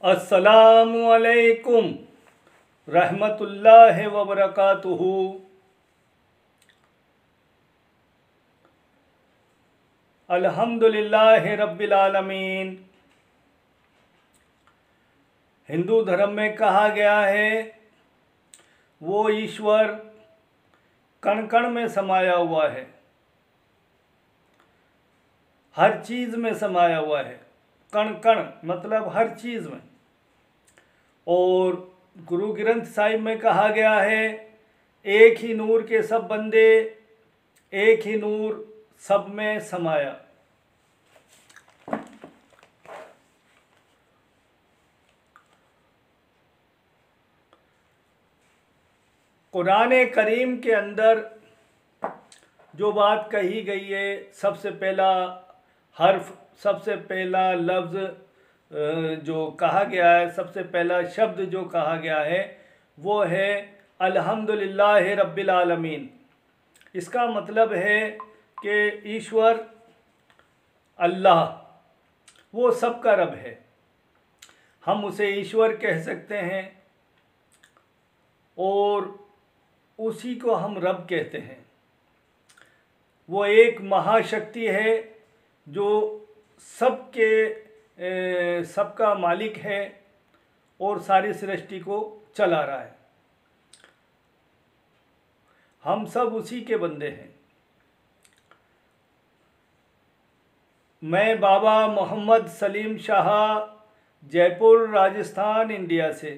अस्सलामु अलैकुम रहमतुल्लाहि व बरकातुहू। अल्हम्दुलिल्लाहि रब्बिल आलमीन। हिंदू धर्म में कहा गया है वो ईश्वर कण कण में समाया हुआ है, हर चीज़ में समाया हुआ है। कण कण मतलब हर चीज़ में। और गुरु ग्रंथ साहिब में कहा गया है एक ही नूर के सब बंदे, एक ही नूर सब में समाया। कुरान करीम के अंदर जो बात कही गई है, सबसे पहला हर्फ, सबसे पहला लफ्ज़ जो कहा गया है, सबसे पहला शब्द जो कहा गया है वो है अल्हम्दुलिल्लाहि रब्बिल आलमीन। इसका मतलब है कि ईश्वर अल्लाह वो सबका रब है, हम उसे ईश्वर कह सकते हैं और उसी को हम रब कहते हैं। वो एक महाशक्ति है जो सबका मालिक है और सारी सृष्टि को चला रहा है। हम सब उसी के बंदे हैं। मैं बाबा मोहम्मद सलीम शाह, जयपुर राजस्थान इंडिया से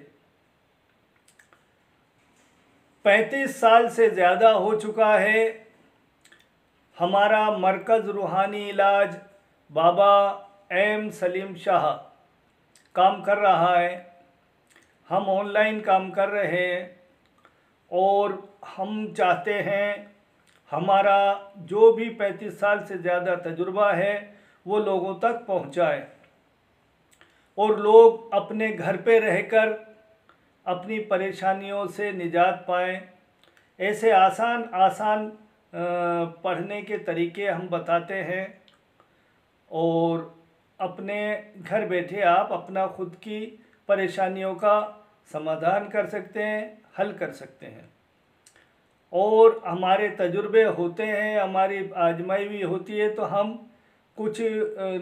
35 साल से ज़्यादा हो चुका है हमारा मरकज़ रूहानी इलाज बाबा एम सलीम शाह काम कर रहा है। हम ऑनलाइन काम कर रहे हैं और हम चाहते हैं हमारा जो भी 35 साल से ज़्यादा तजुर्बा है वो लोगों तक पहुंचाए और लोग अपने घर पे रहकर अपनी परेशानियों से निजात पाएँ। ऐसे आसान आसान पढ़ने के तरीके हम बताते हैं और अपने घर बैठे आप अपना खुद की परेशानियों का समाधान कर सकते हैं, हल कर सकते हैं। और हमारे तजुर्बे होते हैं, हमारी आजमाई भी होती है, तो हम कुछ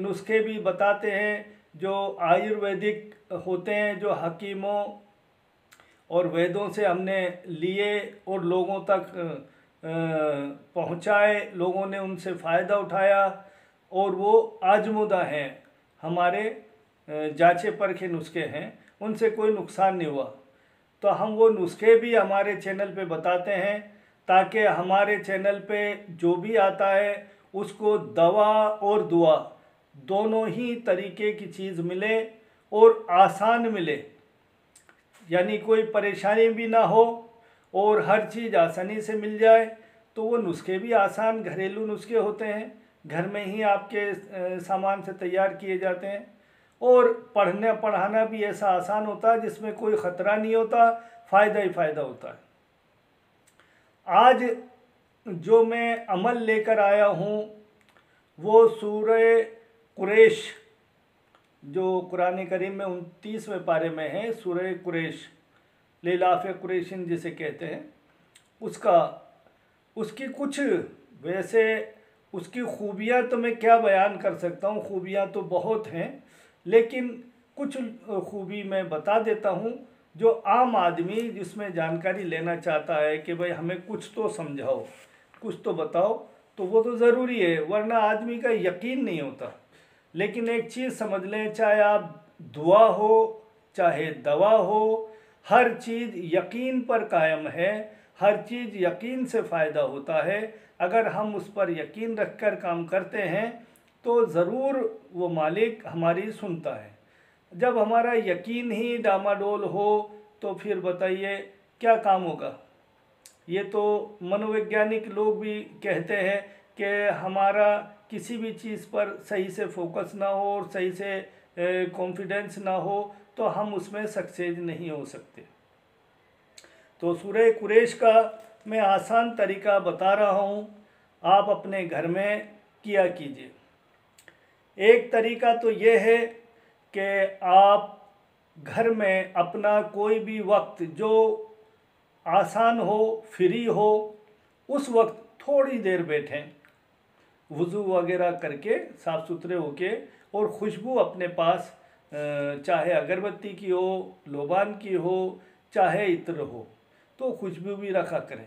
नुस्खे भी बताते हैं जो आयुर्वेदिक होते हैं, जो हकीमों और वेदों से हमने लिए और लोगों तक पहुँचाए, लोगों ने उनसे फ़ायदा उठाया और वो आजमुदा हैं, हमारे जांचे परखे नुस्खे हैं, उनसे कोई नुकसान नहीं हुआ। तो हम वो नुस्खे भी हमारे चैनल पे बताते हैं ताकि हमारे चैनल पे जो भी आता है उसको दवा और दुआ दोनों ही तरीके की चीज़ मिले और आसान मिले, यानी कोई परेशानी भी ना हो और हर चीज़ आसानी से मिल जाए। तो वो नुस्खे भी आसान घरेलू नुस्खे होते हैं, घर में ही आपके सामान से तैयार किए जाते हैं और पढ़ने पढ़ाना भी ऐसा आसान होता है जिसमें कोई ख़तरा नहीं होता, फ़ायदा ही फ़ायदा होता है। आज जो मैं अमल लेकर आया हूँ वो सूरह कुरैश जो कुरान करीम में 29वें पारे में है, सूरह कुरैश, लिलाफ़ कुरैशिन जिसे कहते हैं, उसकी कुछ वैसे उसकी खूबियाँ तो मैं क्या बयान कर सकता हूँ, खूबियाँ तो बहुत हैं, लेकिन कुछ खूबी मैं बता देता हूँ जो आम आदमी जिसमें जानकारी लेना चाहता है कि भाई हमें कुछ तो समझाओ, कुछ तो बताओ, तो वो तो ज़रूरी है, वरना आदमी का यकीन नहीं होता। लेकिन एक चीज़ समझ लें, चाहे आप दुआ हो चाहे दवा हो, हर चीज़ यकीन पर कायम है, हर चीज़ यकीन से फ़ायदा होता है। अगर हम उस पर यकीन रखकर काम करते हैं तो ज़रूर वो मालिक हमारी सुनता है। जब हमारा यकीन ही डामाडोल हो तो फिर बताइए क्या काम होगा। ये तो मनोवैज्ञानिक लोग भी कहते हैं कि हमारा किसी भी चीज़ पर सही से फोकस ना हो और सही से कॉन्फिडेंस ना हो तो हम उसमें सक्सेस नहीं हो सकते। तो सूरह कुरैश का मैं आसान तरीका बता रहा हूँ, आप अपने घर में किया कीजिए। एक तरीका तो ये है कि आप घर में अपना कोई भी वक्त जो आसान हो, फ्री हो, उस वक्त थोड़ी देर बैठें, वज़ू वगैरह करके साफ़ सुथरे होके, और खुशबू अपने पास चाहे अगरबत्ती की हो, लोबान की हो, चाहे इत्र हो, तो खुशबू भी रखा करें।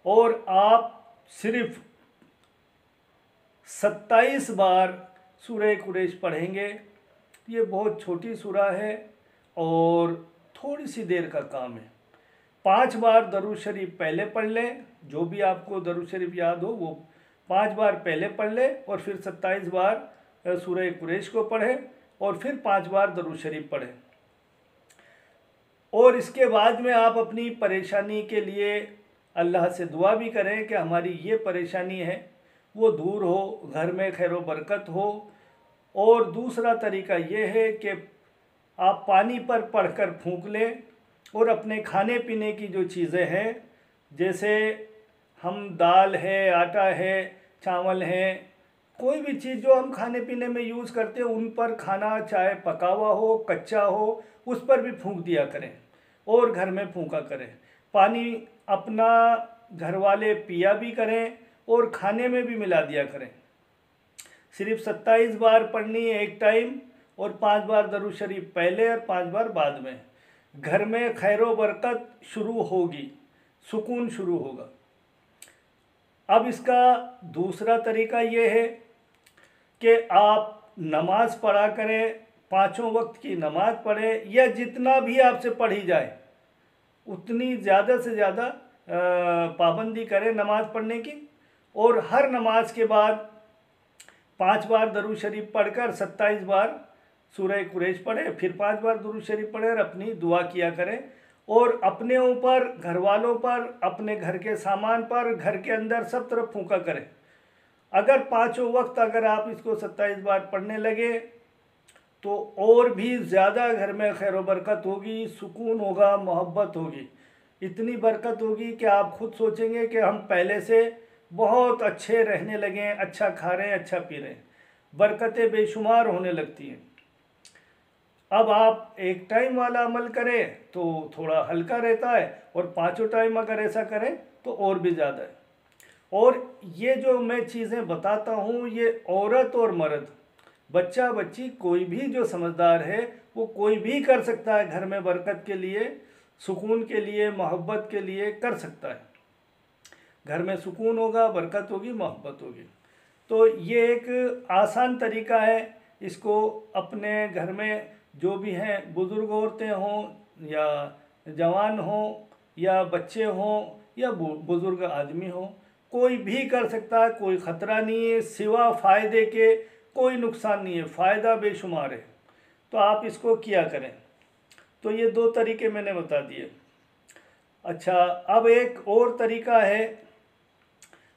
और आप सिर्फ 27 बार सूरह कुरैश पढ़ेंगे। ये बहुत छोटी सूरा है और थोड़ी सी देर का काम है। 5 बार दरूद शरीफ पहले पढ़ लें, जो भी आपको दरूद शरीफ याद हो वो 5 बार पहले पढ़ लें, और फिर 27 बार सूरह कुरैश को पढ़ें, और फिर 5 बार दरूद शरीफ पढ़ें। और इसके बाद में आप अपनी परेशानी के लिए अल्लाह से दुआ भी करें कि हमारी ये परेशानी है वो दूर हो, घर में खैर व बरकत हो। और दूसरा तरीका ये है कि आप पानी पर पढ़कर फूंक लें, और अपने खाने पीने की जो चीज़ें हैं, जैसे हम दाल है, आटा है, चावल है, कोई भी चीज़ जो हम खाने पीने में यूज़ करते हैं, उन पर खाना चाहे पका हुआ हो, कच्चा हो, उस पर भी फूंक दिया करें और घर में फूंका करें। पानी अपना घर वाले पिया भी करें और खाने में भी मिला दिया करें। सिर्फ 27 बार पढ़नी है एक टाइम, और 5 बार दरूद शरीफ पहले और 5 बार बाद में। घर में खैर व बरकत शुरू होगी, सुकून शुरू होगा। अब इसका दूसरा तरीका ये है कि आप नमाज़ पढ़ा करें, 5 वक्त की नमाज़ पढ़ें, या जितना भी आपसे पढ़ी जाए उतनी ज़्यादा से ज़्यादा पाबंदी करें नमाज़ पढ़ने की। और हर नमाज के बाद 5 बार दरूद शरीफ पढ़कर 27 बार सूरह कुरैश पढ़े, फिर 5 बार दरूद शरीफ पढ़े और अपनी दुआ किया करें। और अपने ऊपर, घर वालों पर, अपने घर के सामान पर, घर के अंदर सब तरफ फूंका करें। अगर 5 वक्त अगर आप इसको 27 बार पढ़ने लगे तो और भी ज़्यादा घर में खैर व बरकत होगी, सुकून होगा, मोहब्बत होगी। इतनी बरकत होगी कि आप खुद सोचेंगे कि हम पहले से बहुत अच्छे रहने लगे हैं, अच्छा खा रहे हैं, अच्छा पी रहे हैं। बरकतें बेशुमार होने लगती हैं। अब आप एक टाइम वाला अमल करें तो थोड़ा हल्का रहता है, और 5 टाइम अगर ऐसा करें तो और भी ज़्यादा है। और ये जो मैं चीज़ें बताता हूँ, ये औरत और मर्द, बच्चा बच्ची, कोई भी जो समझदार है वो कोई भी कर सकता है। घर में बरकत के लिए, सुकून के लिए, मोहब्बत के लिए कर सकता है। घर में सुकून होगा, बरकत होगी, मोहब्बत होगी। तो ये एक आसान तरीका है। इसको अपने घर में जो भी हैं, बुज़ुर्ग औरतें हों या जवान हों या बच्चे हों या बुज़ुर्ग आदमी हों, कोई भी कर सकता है। कोई ख़तरा नहीं है, सिवा फ़ायदे के कोई नुकसान नहीं है, फ़ायदा बेशुमार है। तो आप इसको किया करें। तो ये 2 तरीके मैंने बता दिए। अच्छा, अब एक और तरीका है।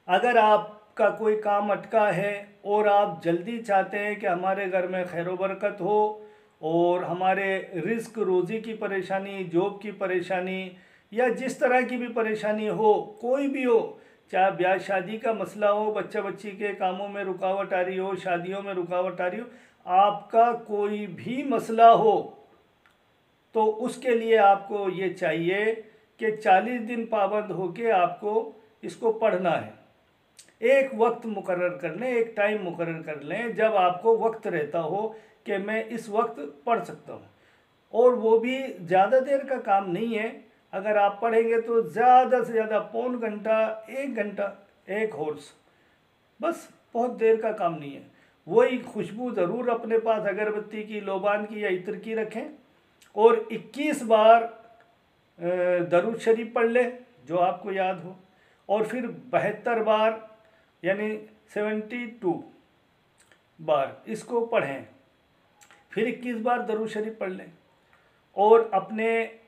अगर आपका कोई काम अटका है और आप जल्दी चाहते हैं कि हमारे घर में खैर व बरकत हो, और हमारे रिस्क रोज़ी की परेशानी, जॉब की परेशानी, या जिस तरह की भी परेशानी हो, कोई भी हो, चाहे ब्याह शादी का मसला हो, बच्चा बच्ची के कामों में रुकावट आ रही हो, शादियों में रुकावट आ रही हो, आपका कोई भी मसला हो, तो उसके लिए आपको ये चाहिए कि 40 दिन पाबंद होके आपको इसको पढ़ना है। एक वक्त मुकर्रर कर लें, एक टाइम मुकर्रर कर लें जब आपको वक्त रहता हो कि मैं इस वक्त पढ़ सकता हूँ। और वो भी ज़्यादा देर का काम नहीं है। अगर आप पढ़ेंगे तो ज़्यादा से ज़्यादा पौन घंटा, 1 घंटा, 1 हॉर्स, बस, बहुत देर का काम नहीं है। वही खुशबू ज़रूर अपने पास अगरबत्ती की, लोबान की या इत्र की रखें, और 21 बार दरूद शरीफ पढ़ लें जो आपको याद हो, और फिर 72 बार यानी 72 बार इसको पढ़ें। फिर 21 बार दरूद शरीफ पढ़ लें, और अपने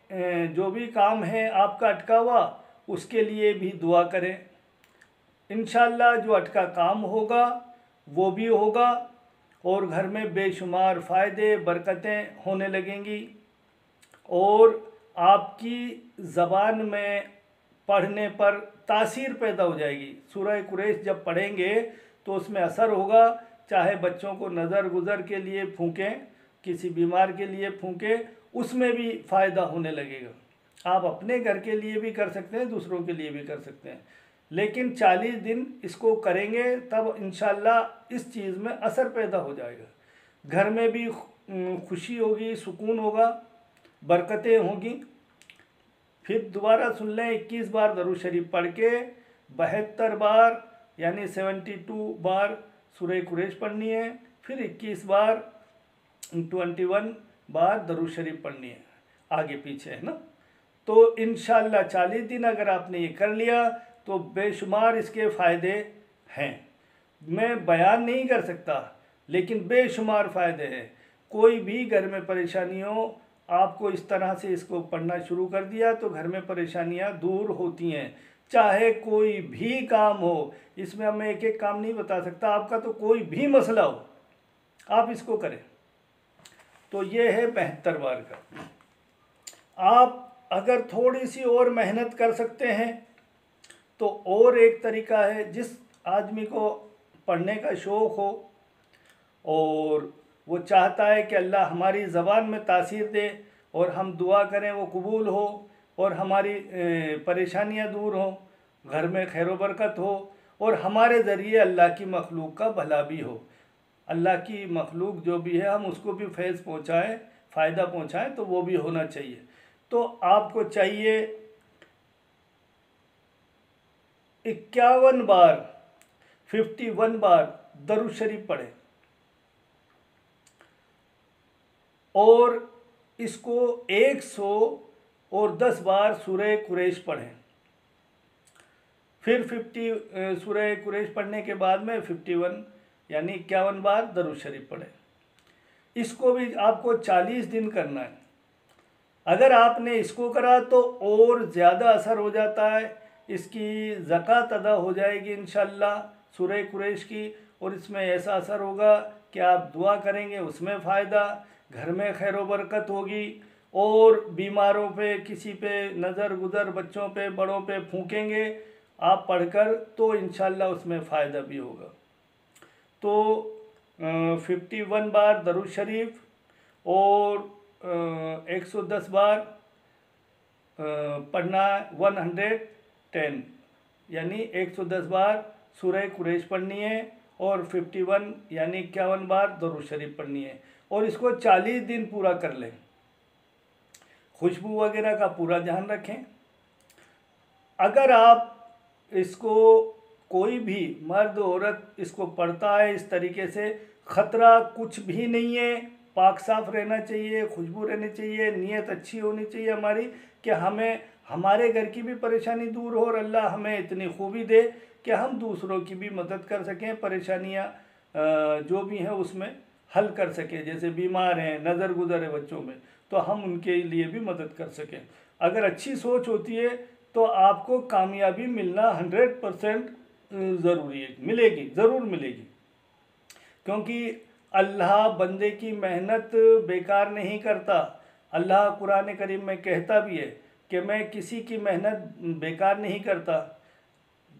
जो भी काम है आपका अटका हुआ, उसके लिए भी दुआ करें। इंशाअल्लाह जो अटका काम होगा वो भी होगा, और घर में बेशुमार फ़ायदे, बरकतें होने लगेंगी। और आपकी ज़बान में पढ़ने पर तासीर पैदा हो जाएगी। सूरह कुरैश जब पढ़ेंगे तो उसमें असर होगा। चाहे बच्चों को नज़र गुज़र के लिए फूंकें किसी बीमार के लिए फूंके, उसमें भी फ़ायदा होने लगेगा। आप अपने घर के लिए भी कर सकते हैं, दूसरों के लिए भी कर सकते हैं, लेकिन 40 दिन इसको करेंगे तब इंशाल्लाह इस चीज़ में असर पैदा हो जाएगा। घर में भी खुशी होगी, सुकून होगा, बरकतें होंगी। फिर दोबारा सुन लें, 21 बार दरूद शरीफ पढ़ के 72 बार यानी 72 बार सूरह कुरैश पढ़नी है। फिर 21 बार 21 बार दरूद शरीफ पढ़नी है, आगे पीछे, है ना। तो इंशाल्लाह 40 दिन अगर आपने ये कर लिया तो बेशुमार इसके फ़ायदे हैं। मैं बयान नहीं कर सकता, लेकिन बेशुमार फ़ायदे हैं। कोई भी घर में परेशानी हो, आपको इस तरह से इसको पढ़ना शुरू कर दिया तो घर में परेशानियां दूर होती हैं। चाहे कोई भी काम हो, इसमें मैं एक एक काम नहीं बता सकता, आपका तो कोई भी मसला हो, आप इसको करें। तो ये है 72 बार का। आप अगर थोड़ी सी और मेहनत कर सकते हैं तो और एक तरीका है, जिस आदमी को पढ़ने का शौक़ हो और वो चाहता है कि अल्लाह हमारी ज़बान में तासीर दे और हम दुआ करें वो कबूल हो और हमारी परेशानियां दूर हों, घर में खैर व बरकत हो और हमारे ज़रिए अल्लाह की मखलूक का भला भी हो, अल्लाह की मखलूक जो भी है हम उसको भी फैज़ पहुँचाएँ, फ़ायदा पहुँचाएँ, तो वो भी होना चाहिए। तो आपको चाहिए 51 बार 51 बार दरूद शरीफ पढ़ें और इसको 110 बार सूरह कुरैश पढ़ें। फिर 50 सूरह कुरैश पढ़ने के बाद में 51 यानी 51 बार दरूद शरीफ पढ़ें। इसको भी आपको 40 दिन करना है। अगर आपने इसको करा तो और ज़्यादा असर हो जाता है, इसकी ज़कात अदा हो जाएगी इंशाल्लाह सूरह कुरैश की, और इसमें ऐसा असर होगा कि आप दुआ करेंगे उसमें फ़ायदा, घर में खैर व बरकत होगी, और बीमारों पे, किसी पे नज़र गुज़र, बच्चों पे, बड़ों पे फूंकेंगे आप पढ़कर तो इंशाल्लाह उसमें फ़ायदा भी होगा। तो 51 बार दरूद शरीफ और 110 बार पढ़ना, 110 यानी 110 बार सूरह कुरैश पढ़नी है और 51 यानी 51 बार दरूद शरीफ पढ़नी है, और इसको 40 दिन पूरा कर लें। खुशबू वगैरह का पूरा ध्यान रखें। अगर आप इसको, कोई भी मर्द औरत इसको पढ़ता है इस तरीके से, ख़तरा कुछ भी नहीं है, पाक साफ रहना चाहिए, खुशबू रहनी चाहिए, नीयत अच्छी होनी चाहिए हमारी कि हमें हमारे घर की भी परेशानी दूर हो और अल्लाह हमें इतनी खूबी दे कि हम दूसरों की भी मदद कर सकें, परेशानियां जो भी हैं उसमें हल कर सकें। जैसे बीमार हैं, नज़र गुज़र है बच्चों में, तो हम उनके लिए भी मदद कर सकें। अगर अच्छी सोच होती है तो आपको कामयाबी मिलना 100% ज़रूरी है, मिलेगी, ज़रूर मिलेगी, क्योंकि अल्लाह बंदे की मेहनत बेकार नहीं करता। अल्लाह कुरान करीम में कहता भी है कि मैं किसी की मेहनत बेकार नहीं करता।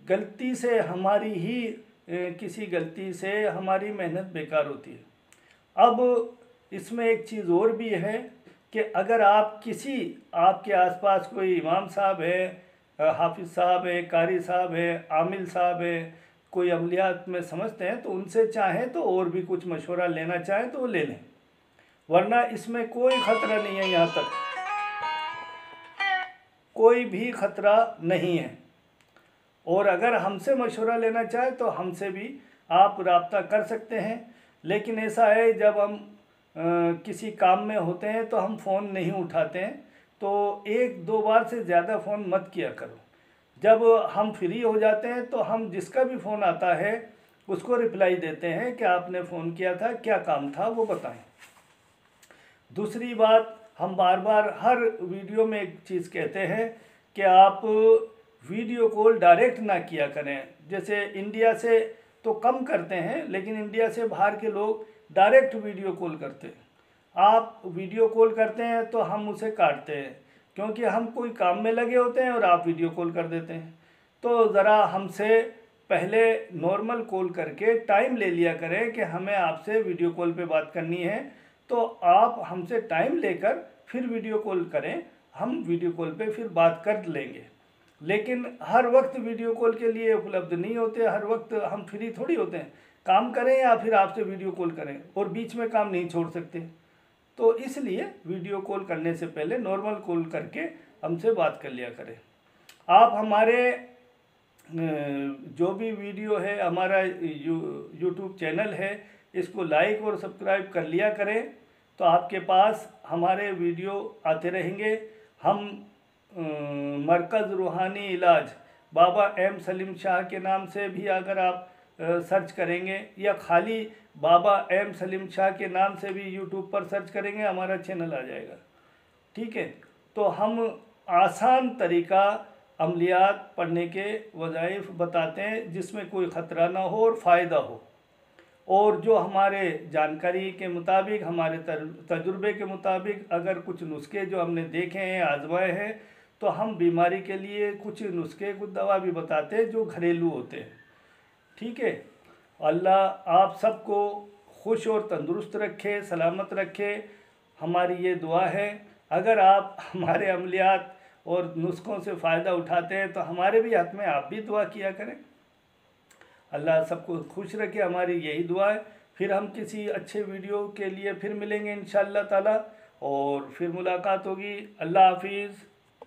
गलती से हमारी ही किसी गलती से हमारी मेहनत बेकार होती है। अब इसमें एक चीज़ और भी है कि अगर आप किसी, आपके आसपास कोई इमाम साहब है, हाफिज़ साहब है, कारी साहब है, आमिल साहब है, कोई अमलियात में समझते हैं, तो उनसे चाहें तो और भी कुछ मशवरा लेना चाहें तो वो ले लें, वरना इसमें कोई ख़तरा नहीं है, यहाँ तक कोई भी ख़तरा नहीं है। और अगर हमसे मशवरा लेना चाहें तो हमसे भी आप रब्ता कर सकते हैं, लेकिन ऐसा है जब हम किसी काम में होते हैं तो हम फ़ोन नहीं उठाते हैं, तो 1-2 बार से ज़्यादा फ़ोन मत किया करो। जब हम फ्री हो जाते हैं तो हम जिसका भी फ़ोन आता है उसको रिप्लाई देते हैं कि आपने फ़ोन किया था, क्या काम था वो बताएं। दूसरी बात, हम बार बार हर वीडियो में एक चीज़ कहते हैं कि आप वीडियो कॉल डायरेक्ट ना किया करें। जैसे इंडिया से तो कम करते हैं, लेकिन इंडिया से बाहर के लोग डायरेक्ट वीडियो कॉल करते हैं। आप वीडियो कॉल करते हैं तो हम उसे काटते हैं, क्योंकि हम कोई काम में लगे होते हैं और आप वीडियो कॉल कर देते हैं। तो ज़रा हमसे पहले नॉर्मल कॉल करके टाइम ले लिया करें कि हमें आपसे वीडियो कॉल पे बात करनी है, तो आप हमसे टाइम लेकर फिर वीडियो कॉल करें, हम वीडियो कॉल पे फिर बात कर लेंगे। लेकिन हर वक्त वीडियो कॉल के लिए उपलब्ध नहीं होते, हर वक्त हम फ्री थोड़ी होते हैं। काम करें या फिर आपसे वीडियो कॉल करें, और बीच में काम नहीं छोड़ सकते। तो इसलिए वीडियो कॉल करने से पहले नॉर्मल कॉल करके हमसे बात कर लिया करें। आप हमारे जो भी वीडियो है, हमारा यूट्यूब चैनल है, इसको लाइक और सब्सक्राइब कर लिया करें, तो आपके पास हमारे वीडियो आते रहेंगे। हम मरकज़ रूहानी इलाज बाबा एम सलीम शाह के नाम से भी अगर आप सर्च करेंगे, या खाली बाबा एम सलीम शाह के नाम से भी यूट्यूब पर सर्च करेंगे, हमारा चैनल आ जाएगा। ठीक है, तो हम आसान तरीका अमलियात पढ़ने के वज़ाइफ बताते हैं जिसमें कोई ख़तरा ना हो और फ़ायदा हो, और जो हमारे जानकारी के मुताबिक, हमारे तजुर्बे के मुताबिक अगर कुछ नुस्खे जो हमने देखे हैं, आजमाए हैं, तो हम बीमारी के लिए कुछ नुस्खे, कुछ दवा भी बताते हैं जो घरेलू होते हैं। ठीक है, अल्लाह आप सबको खुश और तंदुरुस्त रखे, सलामत रखे, हमारी ये दुआ है। अगर आप हमारे अमलियात और नुस्खों से फ़ायदा उठाते हैं तो हमारे भी हक़ में आप भी दुआ किया करें। अल्लाह सबको खुश रखे, हमारी यही दुआ है। फिर हम किसी अच्छे वीडियो के लिए फिर मिलेंगे इंशाअल्लाह ताला, और फिर मुलाकात होगी। अल्लाह हाफिज़।